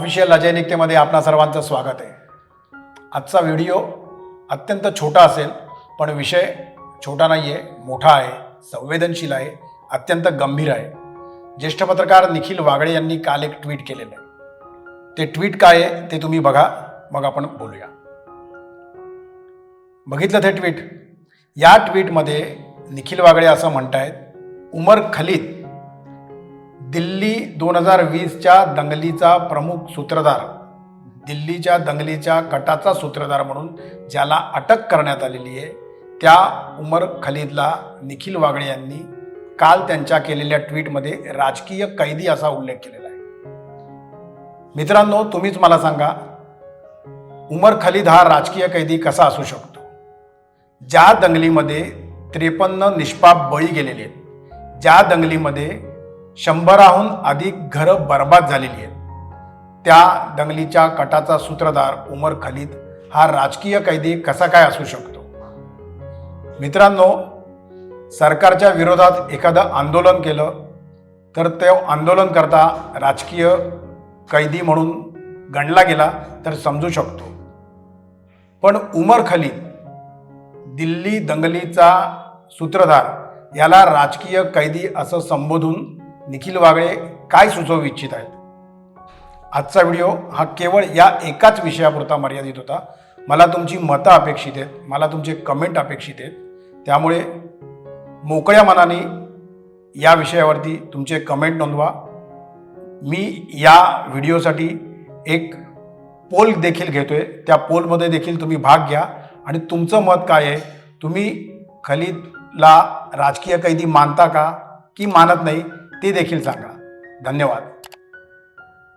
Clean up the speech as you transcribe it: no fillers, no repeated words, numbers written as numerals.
Official Ajay निकतेमध्ये आपणा सर्वांचं स्वागत आहे। आजचा व्हिडिओ अत्यंत छोटा असेल, पण विषय छोटा नाही आहे, मोठा आहे, संवेदनशील आहे, अत्यंत गंभीर आहे। ज्येष्ठ पत्रकार निखिल वागळे यांनी काल एक ट्विट केलेलं आहे। ते ट्विट काय आहे ते तुम्ही बघा, मग आपण बोलूया। बघितलं ते ट्विट? या ट्विटमध्ये निखिल वागळे असं म्हणतायत, उमर खलीद दिल्ली 2020च्या दंगलीचा प्रमुख सूत्रधार, दिल्लीच्या दंगलीच्या कटाचा सूत्रधार म्हणून ज्याला अटक करण्यात आलेली आहे, त्या उमर खलीदला निखिल वागळे यांनी काल त्यांच्या केलेल्या ट्विटमध्ये राजकीय कैदी असा उल्लेख केलेला आहे। मित्रांनो, तुम्हीच मला सांगा, उमर खलीद हा राजकीय कैदी कसा असू शकतो? ज्या दंगलीमध्ये 53 निष्पाप बळी गेलेले आहेत, ज्या दंगलीमध्ये 100हून अधिक घरं बर्बाद झालेली आहेत, त्या दंगलीच्या कटाचा सूत्रधार उमर खलीद हा राजकीय कैदी कसा काय असू शकतो? मित्रांनो, सरकारच्या विरोधात एखादं आंदोलन केलं तर ते आंदोलनकर्ता राजकीय कैदी म्हणून गणला गेला तर समजू शकतो, पण उमर खलीद दिल्ली दंगलीचा सूत्रधार याला राजकीय कैदी असं संबोधून निखिल वागळे काय सुचवू इच्छित आहेत? आजचा व्हिडिओ हा केवळ या एकाच विषयापुरता मर्यादित होता। मला तुमची मतं अपेक्षित आहेत, मला तुमचे कमेंट अपेक्षित आहेत, त्यामुळे मोकळ्या मनाने या विषयावरती तुमचे कमेंट नोंदवा। मी या व्हिडिओसाठी एक पोल देखील घेतोय, त्या पोलमध्ये देखील तुम्ही भाग घ्या आणि तुमचं मत काय आहे? तुम्ही खलीदला राजकीय कैदी मानता का की मानत नाही ते देखील सांगा। धन्यवाद।